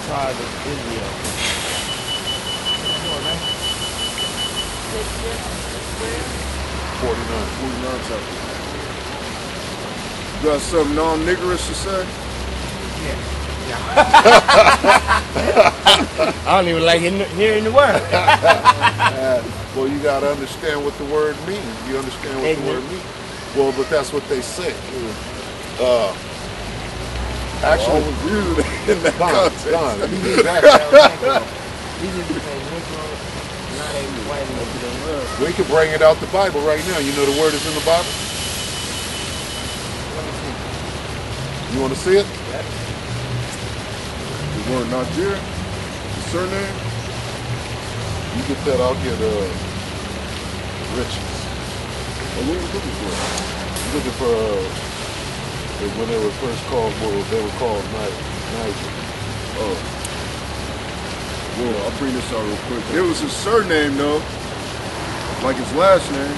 tribe of Israel. 49 chapters. You got something non-niggerish to say? Yeah. I don't even like hearing the word. Well, you got to understand what the word means. You understand what the word means. Well, but that's what they say. Actually, in that context. We can bring it out the Bible right now. You know the word is in the Bible? You want to see it? The word Niger, the surname. You get that, I'll get riches. What were you looking for? I'm looking for when they were first called, well, they were called Niger. Oh. Well, I'll bring this out real quick. There was his surname though, like his last name.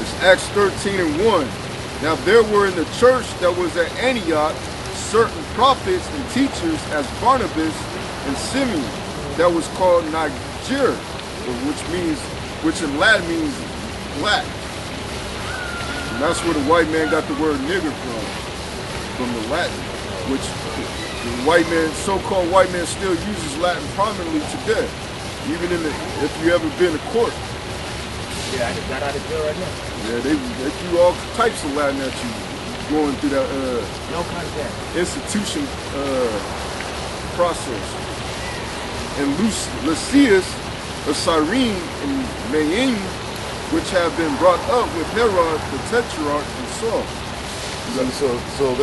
It's Acts 13:1. Now there were in the church that was at Antioch certain prophets and teachers as Barnabas and Simeon, that was called Niger, which in Latin means black. And that's where the white man got the word nigger from the Latin, which the white man, so-called white man, still uses Latin prominently today. Even if you ever been to court. Yeah, I just got out of jail right now. Yeah, they do all types of Latin at you going through that no contact institution process. And Lysias of Cyrene and Maine, which have been brought up with Herod the Tetrarch and Saul. So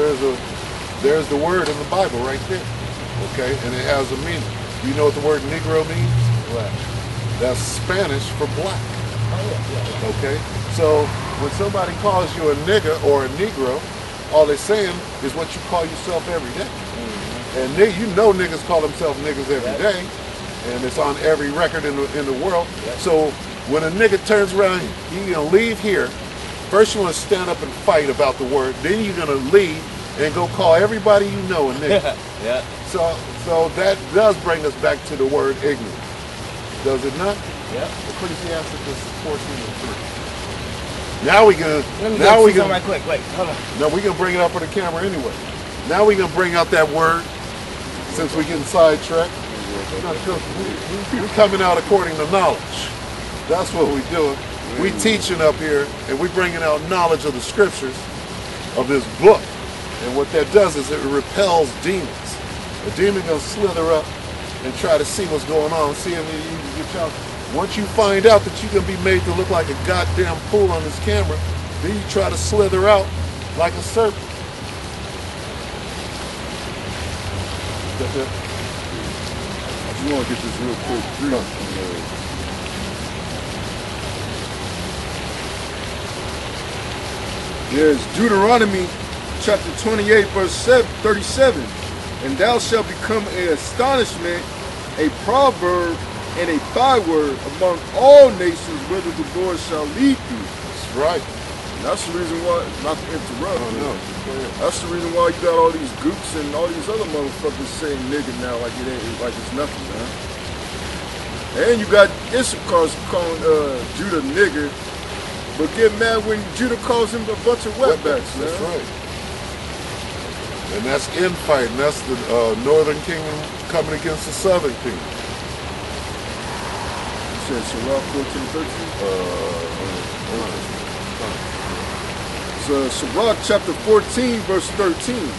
there's the word in the Bible right there, okay, and it has a meaning. You know what the word Negro means? Black. That's Spanish for black. Oh yeah. Okay, so when somebody calls you a nigger or a Negro, all they're saying is what you call yourself every day. And you know niggas call themselves niggas every day, and it's on every record in the world. So when a nigga turns around, you're gonna leave here. First you want to stand up and fight about the word, then you're gonna leave and go call everybody you know a nigga. Yeah. So that does bring us back to the word ignorant. Does it not? Yeah. Ecclesiasticus 14:3. Now we gonna right quick. Wait, hold on. No, we gonna bring it up for the camera anyway. Now we gonna bring out that word since we getting sidetracked. We coming out according to knowledge. That's what we doing. We teaching up here and we bringing out knowledge of the scriptures of this book. And what that does is it repels demons. The demon gonna slither up and try to see what's going on. See if you get y'all. Once you find out that you can be made to look like a goddamn fool on this camera, then you try to slither out like a serpent. Got that? I just want to get this real quick brief. Yes, Deuteronomy chapter 28, verse 37. And thou shalt become an astonishment, a proverb, and a byword among all nations, whither the Lord shall lead thee. That's right. And that's the reason why, not to interrupt, that's the reason why you got all these gooks and all these other motherfuckers saying nigga now like it ain't, like it's nothing, man. And you got Issachar's calling Judah nigger, but get mad when Judah calls him a bunch of wetbacks, man. That's right. And that's infighting. That's the northern kingdom coming against the southern kingdom. You said Sirach 14:13? So Sirach chapter 14, verse 13.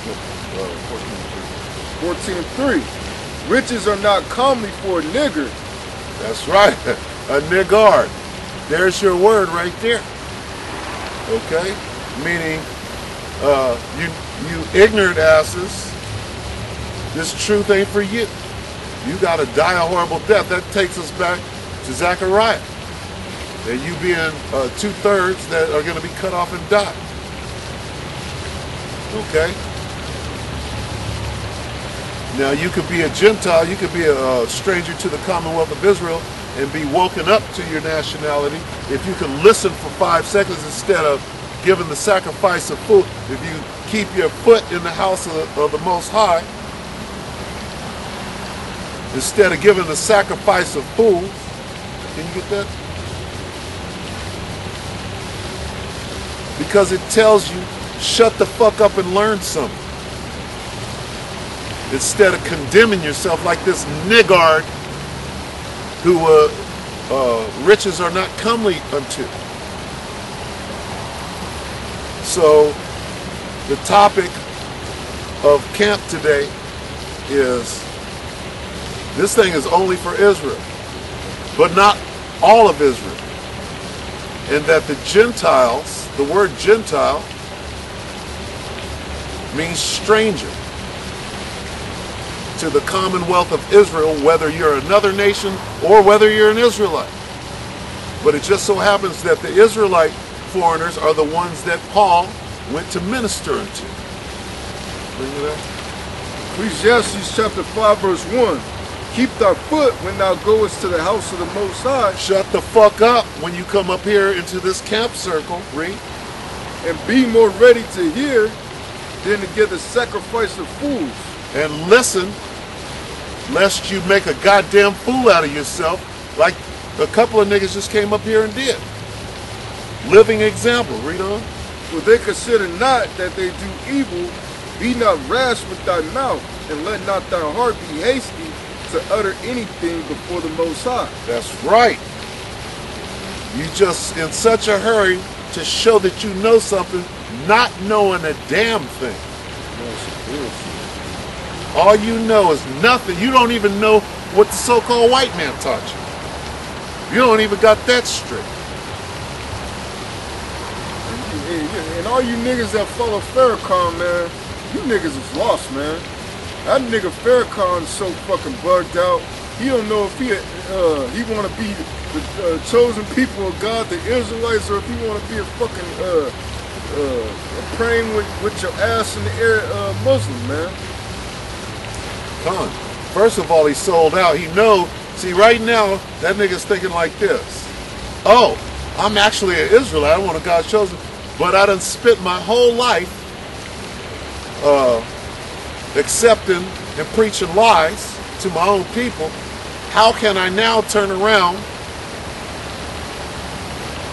14:3. Riches are not comely for a nigger. That's right. A niggard. There's your word right there. Okay? Meaning, you ignorant asses, this truth ain't for you. You gotta die a horrible death. That takes us back to Zechariah. And you being 2/3 that are gonna be cut off and die. Okay? Now you could be a Gentile, you could be a stranger to the Commonwealth of Israel and be woken up to your nationality if you can listen for 5 seconds instead of giving the sacrifice of food. If you keep your foot in the house of the Most High, instead of giving the sacrifice of fools. Can you get that? Because it tells you, shut the fuck up and learn something. Instead of condemning yourself like this niggard who riches are not comely unto. So the topic of camp today is, this thing is only for Israel, but not all of Israel. And that the Gentiles, the word Gentile means stranger to the commonwealth of Israel, whether you're another nation or whether you're an Israelite. But it just so happens that the Israelite foreigners are the ones that Paul went to minister unto. Bring it up. Ecclesiastes chapter 5 verse 1. Keep thy foot when thou goest to the house of the Most High. Shut the fuck up when you come up here into this camp circle, read. And be more ready to hear than to give the sacrifice of fools. And listen, lest you make a goddamn fool out of yourself, like a couple of niggas just came up here and did. Living example. Read on. For they consider not that they do evil. Be not rash with thy mouth, and let not thy heart be hasty to utter anything before the Most High. That's right. You just in such a hurry to show that you know something, not knowing a damn thing. All you know is nothing. You don't even know what the so-called white man taught you. You don't even got that straight. And all you niggas that follow Farrakhan, man, you niggas is lost, man. That nigga Farrakhan's so fucking bugged out. He don't know if he want to be the chosen people of God, the Israelites, or if he want to be a fucking praying with your ass in the air Muslim, man. Con. First of all, he sold out. He know. See, right now, that nigga's thinking like this. Oh, I'm actually an Israelite. I'm one of God's chosen. But I done spent my whole life accepting and preaching lies to my own people. How can I now turn around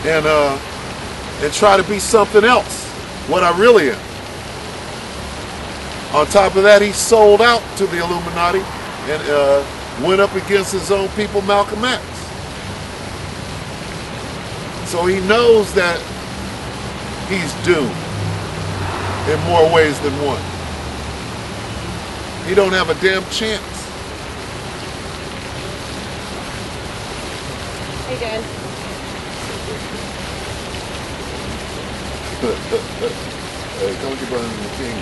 and try to be something else, what I really am? On top of that, he sold out to the Illuminati and went up against his own people, Malcolm X. So he knows that he's doomed in more ways than one. He don't have a damn chance. Hey, guys. Hey, don't get burned in the king.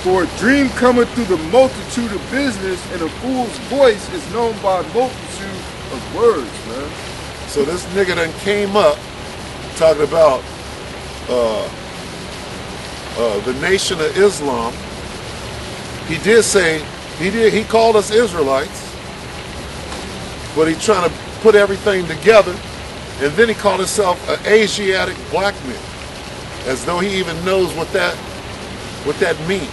For a dream cometh through the multitude of business, and a fool's voice is known by a multitude of words, man. So this nigga done came up talking about the Nation of Islam. He did say, he called us Israelites, but he trying to put everything together, and then he called himself an Asiatic black man, as though he even knows what that means.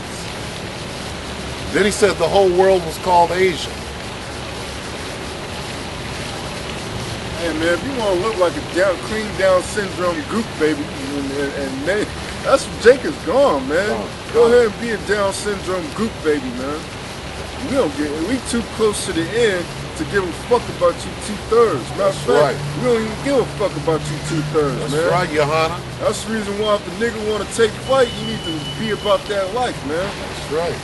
Then he said the whole world was called Asia. Hey man, if you want to look like a clean Down syndrome goop baby, and that's what Jake is gone, man. Go ahead and be a Down syndrome goop baby, man. We too close to the end to give a fuck about you 2/3. Matter of fact, we don't even give a fuck about you 2/3, man. That's right, Johanna. That's the reason why if the nigga want to take flight, you need to be about that life, man. That's right.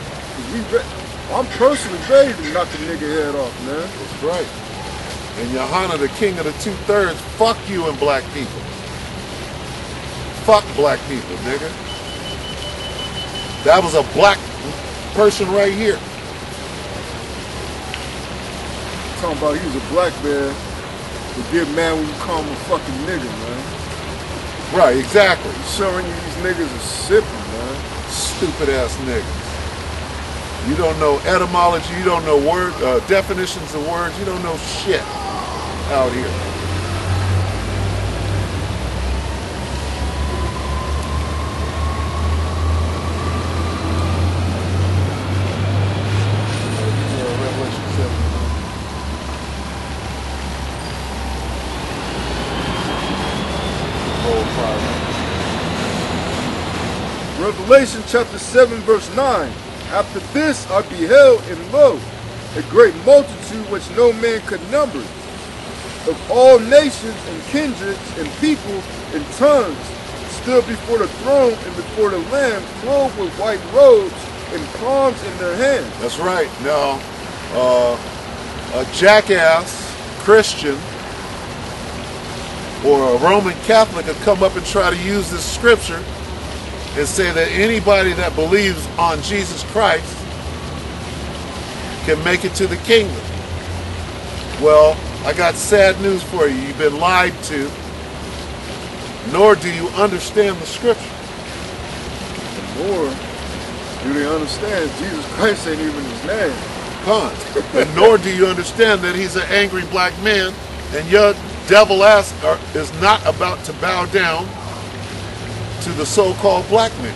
I'm personally ready to knock the nigga head off, man. That's right. And Johanna, the king of the 2/3, fuck you and black people. Fuck black people, nigga. That was a black person right here. Talking about he was a black man, but get mad when you call him a fucking nigga, man. Right, exactly. Showing you these niggas are sipping, man. Stupid ass niggas. You don't know etymology, you don't know definitions of words, you don't know shit out here. Revelation chapter 7 verse 9. After this I beheld, and lo, a great multitude which no man could number, of all nations and kindreds and people and tongues, stood before the throne and before the Lamb, clothed with white robes and palms in their hands. That's right. Now, a jackass Christian or a Roman Catholic would come up and try to use this scripture and say that anybody that believes on Jesus Christ can make it to the kingdom. Well, I got sad news for you. You've been lied to, nor do you understand the scripture. Nor do they understand Jesus Christ ain't even his name. And nor do you understand that he's an angry black man, and your devil ass is not about to bow down to the so-called black man.